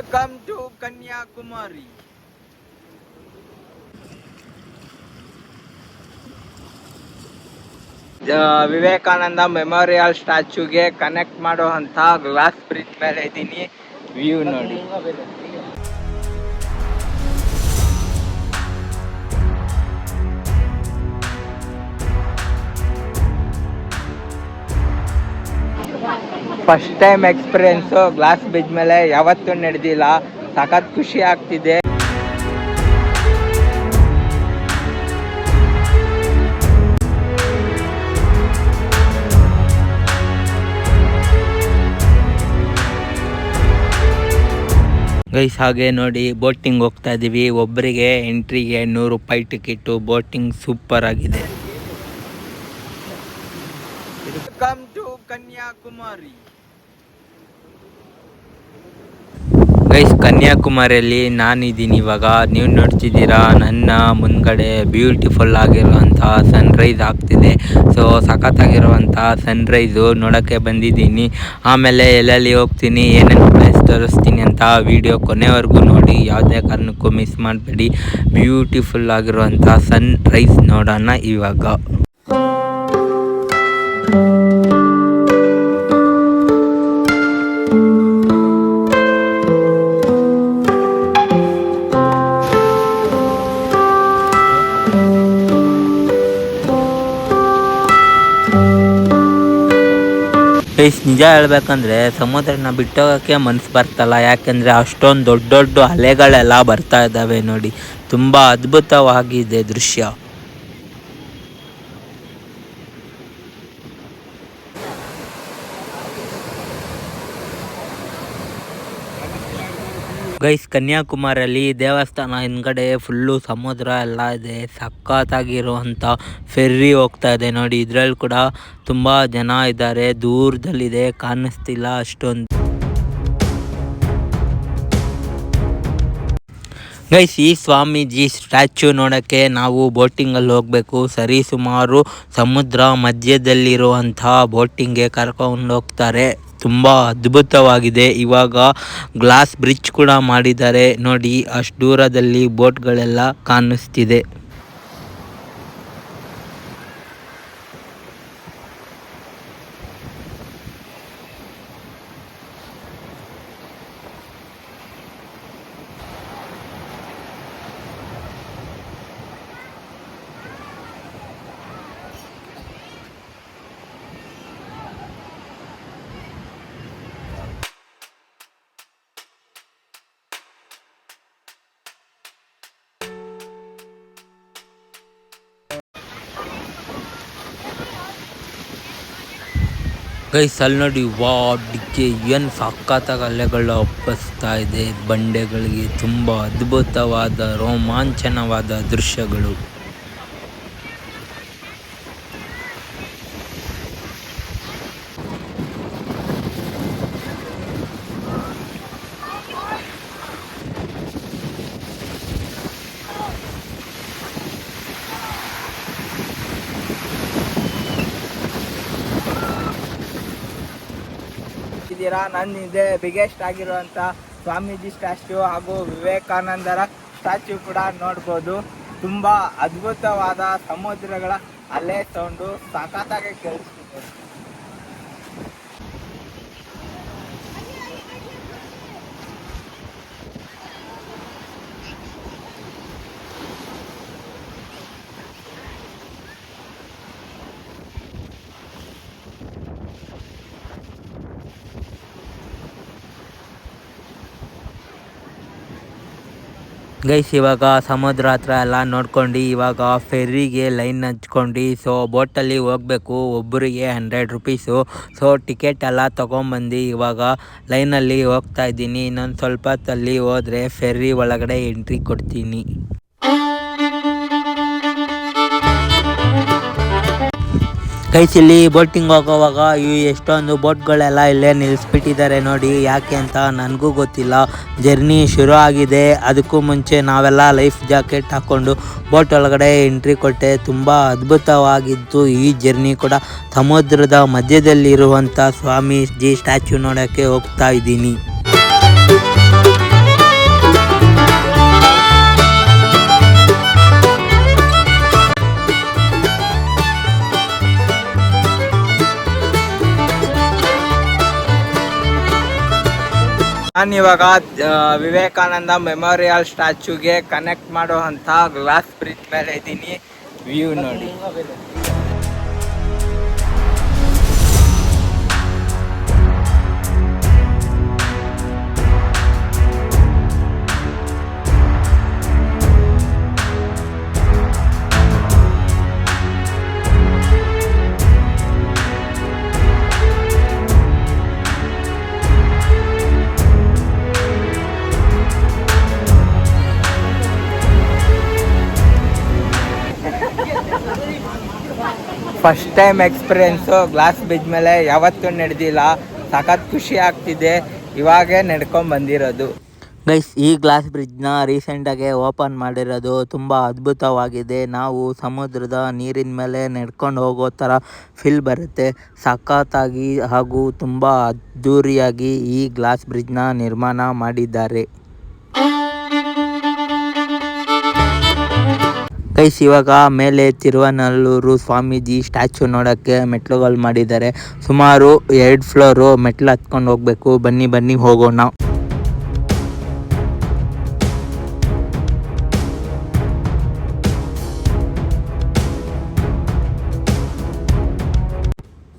Welcome to Kanyakumari. Vivekananda memorial ಸ್ಟ್ಯಾಚ್ಯೂಗೆ connect ಮಾಡುವಂತ glass bridge ಮೇಲೆ ಇದ್ದೀನಿ. ವ್ಯೂ ನೋಡಿ. First time experience glass bridge ಮೇಲೆ ಯಾವತ್ತೂ ನಡೆದಿಲ್ಲ. ಸಖತ್ ಖುಷಿ ಆಗ್ತಿದೆ. ಗೈಸ್ ಹಾಗೆ ನೋಡಿ ಬೋಟಿಂಗ್ ಹೋಗ್ತಾ ಇದೀವಿ. ಒಬ್ಬರಿಗೆ ಎಂಟ್ರಿಗೆ 100 ರೂಪಾಯಿ ಟಿಕೆಟು. ಬೋಟಿಂಗ್ ಸೂಪರ್ ಆಗಿದೆ. Welcome to Kanyakumari. ಗೈಸ್ ಕನ್ಯಾಕುಮಾರಿಯಲ್ಲಿ ನಾನಿದ್ದೀನಿ ಇವಾಗ. ನೀವು ನೋಡ್ತಿದ್ದೀರಾ ನನ್ನ ಮುಂದ್ಗಡೆ ಬ್ಯೂಟಿಫುಲ್ ಆಗಿರುವಂತಹ ಸನ್ರೈಸ್ ಆಗ್ತಿದೆ. ಸೊ ಸಖತ್ತಾಗಿರುವಂತಹ ಸನ್ರೈಸು ನೋಡೋಕ್ಕೆ ಬಂದಿದ್ದೀನಿ. ಆಮೇಲೆ ಎಲ್ಲೆಲ್ಲಿ ಹೋಗ್ತೀನಿ, ಏನೇನು ಪ್ಲೇಸ್ ತೋರಿಸ್ತೀನಿ ಅಂತ ವಿಡಿಯೋ ಕೊನೆವರೆಗೂ ನೋಡಿ. ಯಾವುದೇ ಕಾರಣಕ್ಕೂ ಮಿಸ್ ಮಾಡಬೇಡಿ. ಬ್ಯೂಟಿಫುಲ್ ಆಗಿರುವಂಥ ಸನ್ರೈಸ್ ನೋಡೋಣ ಇವಾಗ. ನಿಜ ಹೇಳ್ಬೇಕಂದ್ರೆ ಸಮುದ್ರನ ಬಿಟ್ಟೋಗೋಕ್ಕೆ ಮನಸ್ಸು ಬರ್ತಲ್ಲ. ಯಾಕೆಂದರೆ ಅಷ್ಟೊಂದು ದೊಡ್ಡ ದೊಡ್ಡ ಅಲೆಗಳೆಲ್ಲ ಬರ್ತಾ ಇದ್ದಾವೆ ನೋಡಿ. ತುಂಬ ಅದ್ಭುತವಾಗಿದೆ ದೃಶ್ಯ. ಗೈಸ್ ಕನ್ಯಾಕುಮಾರಿಯಲ್ಲಿ ದೇವಸ್ಥಾನ ಹಿಂದ್ಗಡೆ ಫುಲ್ಲು ಸಮುದ್ರ ಎಲ್ಲ ಇದೆ. ಸಖತ್ತಾಗಿರುವಂಥ ಫೆರ್ರಿ ಹೋಗ್ತಾ ಇದೆ ನೋಡಿ. ಇದರಲ್ಲಿ ಕೂಡ ತುಂಬ ಜನ ಇದ್ದಾರೆ. ದೂರದಲ್ಲಿದೆ, ಕಾಣಿಸ್ತಿಲ್ಲ ಅಷ್ಟೊಂದು. ಗೈಸ್ ಈ ಸ್ವಾಮೀಜಿ ಸ್ಟ್ಯಾಚ್ಯೂ ನೋಡೋಕ್ಕೆ ನಾವು ಬೋಟಿಂಗಲ್ಲಿ ಹೋಗಬೇಕು. ಸರಿ ಸುಮಾರು ಸಮುದ್ರ ಮಧ್ಯದಲ್ಲಿರುವಂಥ ಬೋಟಿಂಗ್ಗೆ ಕರ್ಕೊಂಡು ಹೋಗ್ತಾರೆ. ತುಂಬ ಅದ್ಭುತವಾಗಿದೆ. ಇವಾಗ ಗ್ಲಾಸ್ ಬ್ರಿಡ್ಜ್ ಕೂಡ ಮಾಡಿದ್ದಾರೆ ನೋಡಿ. ಅಷ್ಟು ದೂರದಲ್ಲಿ ಬೋಟ್ಗಳೆಲ್ಲ ಕಾಣಿಸ್ತಿದೆ. ಗೈಸ್ ಅಲ್ಲಿ ನೋಡಿ, ವಾಡಿಗೆ ಏನು ಸಖತ್ತಾಗಿ ಅಲೆಗಳು ಅಪ್ಪಿಸ್ತಾ ಇದೆ ಬಂಡೆಗಳಿಗೆ. ತುಂಬ ಅದ್ಭುತವಾದ ರೋಮಾಂಚನವಾದ ದೃಶ್ಯಗಳು. ನನ್ನಿದೆ ಬಿಗ್ಗೆಸ್ಟ್ ಆಗಿರುವಂಥ ಸ್ವಾಮೀಜಿ ಸ್ಟ್ಯಾಚ್ಯೂ ಹಾಗೂ ವಿವೇಕಾನಂದರ ಸ್ಟ್ಯಾಚ್ಯೂ ಕೂಡ ನೋಡ್ಬೋದು. ತುಂಬ ಅದ್ಭುತವಾದ ಸಮುದ್ರಗಳ ಅಲೆ ಸೌಂಡು ಸಖತ್ತಾಗಿ ಕೇಳಿಸ್ತಿದೆ. ಗೈಸ್ ಇವಾಗ ಸಮುದ್ರ ಹತ್ರ ಎಲ್ಲ ನೋಡ್ಕೊಂಡು ಇವಾಗ ಫೆರ್ರಿಗೆ ಲೈನ್ ಹಚ್ಕೊಂಡು ಸೊ ಬೋಟಲ್ಲಿ ಹೋಗಬೇಕು. ಒಬ್ಬರಿಗೆ 100 ರೂಪೀಸು. ಸೊ ಟಿಕೆಟ್ ಎಲ್ಲ ತೊಗೊಂಬಂದು ಇವಾಗ ಲೈನಲ್ಲಿ ಹೋಗ್ತಾ ಇದ್ದೀನಿ. ಇನ್ನೊಂದು ಸ್ವಲ್ಪ ಹೊತ್ತಲ್ಲಿ ಹೋದರೆ ಫೆರ್ರಿ ಒಳಗಡೆ ಎಂಟ್ರಿ ಕೊಡ್ತೀನಿ. ಗೈಸ್ ಇಲ್ಲಿ ಬೋಟಿಂಗ್ ಹೋಗೋವಾಗ ಎಷ್ಟೊಂದು ಬೋಟ್ಗಳೆಲ್ಲ ಇಲ್ಲೇ ನಿಲ್ಲಿಸ್ಬಿಟ್ಟಿದ್ದಾರೆ ನೋಡಿ. ಯಾಕೆ ಅಂತ ನನಗೂ ಗೊತ್ತಿಲ್ಲ. ಜರ್ನಿ ಶುರು ಆಗಿದೆ. ಅದಕ್ಕೂ ಮುಂಚೆ ನಾವೆಲ್ಲ ಲೈಫ್ ಜಾಕೆಟ್ ಹಾಕ್ಕೊಂಡು ಬೋಟ್ ಒಳಗಡೆ ಎಂಟ್ರಿ ಕೊಟ್ಟೆ. ತುಂಬ ಅದ್ಭುತವಾಗಿತ್ತು ಈ ಜರ್ನಿ ಕೂಡ. ಸಮುದ್ರದ ಮಧ್ಯದಲ್ಲಿರುವಂಥ ಸ್ವಾಮೀಜಿ ಸ್ಟ್ಯಾಚ್ಯೂ ನೋಡೋಕ್ಕೆ ಹೋಗ್ತಾ ಇದ್ದೀನಿ. ನಾನಿವಾಗ ವಿವೇಕಾನಂದ ಮೆಮೋರಿಯಲ್ ಸ್ಟ್ಯಾಚ್ಯೂಗೆ ಕನೆಕ್ಟ್ ಮಾಡುವಂಥ ಗ್ಲಾಸ್ ಬ್ರಿಡ್ಜ್ ಮೇಲೆ ಇದ್ದೀನಿ. ವ್ಯೂ ನೋಡಿ. First time experience glass bridge ಮೇಲೆ ಯಾವತ್ತೂ ನಡೆದಿಲ್ಲ. ಸಖತ್ ಖುಷಿ ಆಗ್ತಿದೆ, ಇವಾಗೇ ನಡ್ಕೊಂಡು ಬಂದಿರೋದು. ಗೈಸ್, ಈ ಗ್ಲಾಸ್ ಬ್ರಿಡ್ಜ್ನ ರೀಸೆಂಟಾಗೆ ಓಪನ್ ಮಾಡಿರೋದು. ತುಂಬ ಅದ್ಭುತವಾಗಿದೆ. ನಾವು ಸಮುದ್ರದ ನೀರಿನ ಮೇಲೆ ನಡ್ಕೊಂಡು ಹೋಗೋ ಥರ ಫೀಲ್ ಬರುತ್ತೆ. ಸಖತ್ತಾಗಿ ಹಾಗೂ ತುಂಬ ಅದ್ಧೂರಿಯಾಗಿ ಈ ಗ್ಲಾಸ್ ಬ್ರಿಡ್ಜ್ನ ನಿರ್ಮಾಣ ಮಾಡಿದ್ದಾರೆ. ಗೈಸ್, ಇವಾಗ ಮೇಲೆ ತಿರುವನಲ್ಲೂರು ಸ್ವಾಮೀಜಿ ಸ್ಟ್ಯಾಚ್ಯೂ ನೋಡೋಕ್ಕೆ ಮೆಟ್ಲುಗಳು ಮಾಡಿದ್ದಾರೆ. ಸುಮಾರು 2 ಫ್ಲೋರು ಮೆಟ್ಲು ಹತ್ಕೊಂಡು ಹೋಗಬೇಕು. ಬನ್ನಿ ಹೋಗೋಣ.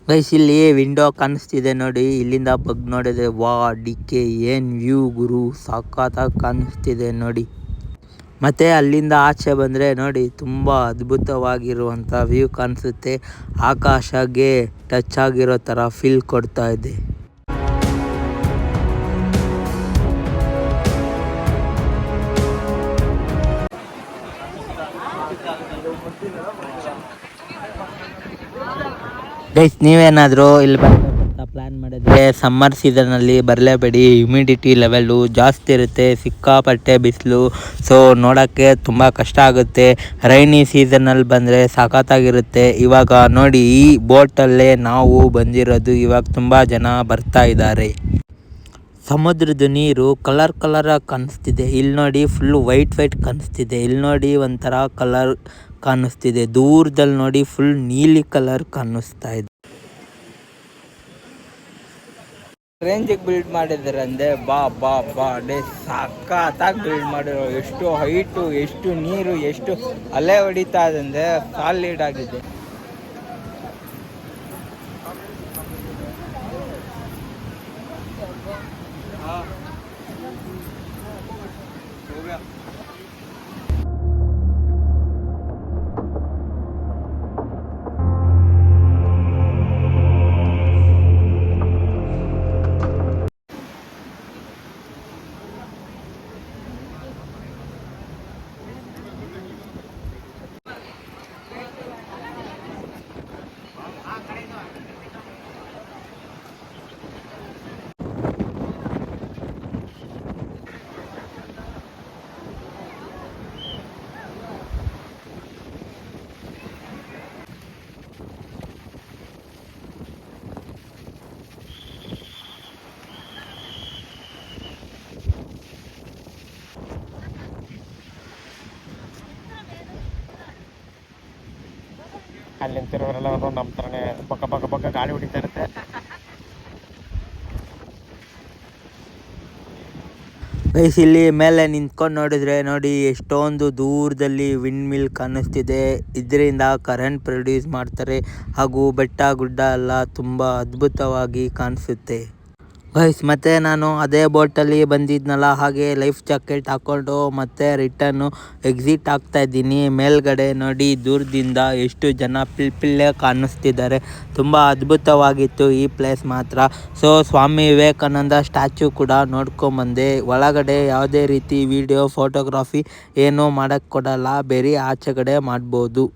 ಗೈಸ್, ಇಲ್ಲಿ ವಿಂಡೋ ಕಾಣಿಸ್ತಿದೆ ನೋಡಿ. ಇಲ್ಲಿಂದ ಬಗ್ ನೋಡಿದ್ರೆ ವಾ ಡಿಕ್ಕೆ ಏನು ವ್ಯೂ ಗುರು, ಸಖತ್ತಾಗಿ ಕಾಣಿಸ್ತಿದೆ ನೋಡಿ. ಮತ್ತು ಅಲ್ಲಿಂದ ಆಚೆ ಬಂದರೆ ನೋಡಿ, ತುಂಬ ಅದ್ಭುತವಾಗಿರುವಂಥ ವ್ಯೂ ಕಾಣಿಸುತ್ತೆ. ಆಕಾಶಗೆ ಟಚ್ ಆಗಿರೋ ಥರ ಫೀಲ್ ಕೊಡ್ತಾ ಇದೆ. ಗೈಸ್, ನೀವೇನಾದರೂ ಇಲ್ಲಿ ಬರಬೇಕಂತ ಪ್ಲ್ಯಾನ್ ಮಾಡಿದ್ರೆ ಸಮ್ಮರ್ ಸೀಸನಲ್ಲಿ ಬರಲೇಬೇಡಿ. ಹ್ಯುಮಿಡಿಟಿ ಲೆವೆಲ್ಲು ಜಾಸ್ತಿ ಇರುತ್ತೆ, ಸಿಕ್ಕಾಪಟ್ಟೆ ಬಿಸಿಲು. ಸೊ ನೋಡೋಕ್ಕೆ ತುಂಬ ಕಷ್ಟ ಆಗುತ್ತೆ. ರೈನಿ ಸೀಸನಲ್ಲಿ ಬಂದರೆ ಸಖತ್ತಾಗಿರುತ್ತೆ. ಇವಾಗ ನೋಡಿ, ಈ ಬೋಟಲ್ಲೇ ನಾವು ಬಂದಿರೋದು. ಇವಾಗ ತುಂಬ ಜನ ಬರ್ತಾ ಇದ್ದಾರೆ. ಸಮುದ್ರದ ನೀರು ಕಲರಾಗಿ ಕಾಣಿಸ್ತಿದೆ. ಇಲ್ಲಿ ನೋಡಿ, ಫುಲ್ಲು ವೈಟ್ ಕಾಣಿಸ್ತಿದೆ. ಇಲ್ಲಿ ನೋಡಿ, ಒಂಥರ ಕಲರ್ ಕಾಣಿಸ್ತಿದೆ. ದೂರದಲ್ಲಿ ನೋಡಿ, ಫುಲ್ ನೀಲಿ ಕಲರ್ ಕಾಣಿಸ್ತಾ ಇದೆ. ರೇಂಜಿಗೆ ಬಿಲ್ಡ್ ಮಾಡಿದ್ದಾರೆ ಅಂದೆ. ಬಾ ಡೇ ಸಖತ್ತಾಗಿ ಬಿಲ್ಡ್ ಮಾಡಿರೋ. ಎಷ್ಟು ಹೈಟು, ಎಷ್ಟು ನೀರು, ಎಷ್ಟು ಅಲೆ ಹೊಡಿತಾ ಇದೆ ಅಂದರೆ ಸಾಲಿಡ್ ಆಗಿದೆ. ಅಲ್ಲಿ ನಿಂತಿರೋರೆಲ್ಲ ನಮ್ಮ ಥರನೇ ಪಕ್ಕ ಗಾಳಿ ಹೊಡಿತಾ ಇರುತ್ತೆ. ಗೈಸ್, ಇಲ್ಲಿ ಮೇಲೆ ನಿಂತ್ಕೊಂಡು ನೋಡಿದ್ರೆ ನೋಡಿ, ಎಷ್ಟೊಂದು ದೂರದಲ್ಲಿ ವಿಂಡ್ ಮಿಲ್ ಕಾಣಿಸ್ತಿದೆ. ಇದರಿಂದ ಕರೆಂಟ್ ಪ್ರೊಡ್ಯೂಸ್ ಮಾಡ್ತಾರೆ ಹಾಗೂ ಬೆಟ್ಟ ಗುಡ್ಡ ಎಲ್ಲ ತುಂಬ ಅದ್ಭುತವಾಗಿ ಕಾಣಿಸುತ್ತೆ. ಗೈಸ್, ಮತ್ತೆ ನಾನು ಅದೇ ಬೋಟಲ್ಲಿ ಬಂದಿದ್ನಲ್ಲ, ಹಾಗೆ ಲೈಫ್ ಜಾಕೆಟ್ ಹಾಕ್ಕೊಂಡು ಮತ್ತೆ ರಿಟರ್ನು ಎಕ್ಸಿಟ್ ಆಗ್ತಾ ಇದ್ದೀನಿ. ಮೇಲ್ಗಡೆ ನೋಡಿ, ದೂರದಿಂದ ಎಷ್ಟು ಜನ ಪಿಲ್ಲೆ ಕಾಣಿಸ್ತಿದ್ದಾರೆ. ತುಂಬ ಅದ್ಭುತವಾಗಿತ್ತು ಈ ಪ್ಲೇಸ್ ಮಾತ್ರ. ಸೊ ಸ್ವಾಮಿ ವಿವೇಕಾನಂದ ಸ್ಟ್ಯಾಚ್ಯೂ ಕೂಡ ನೋಡ್ಕೊಂಬಂದೆ. ಒಳಗಡೆ ಯಾವುದೇ ರೀತಿ ವಿಡಿಯೋ ಫೋಟೋಗ್ರಫಿ ಏನೂ ಮಾಡೋಕ್ಕೆ ಕೊಡಲ್ಲ, ಬೇರೆ ಆಚೆಗಡೆ ಮಾಡ್ಬೋದು.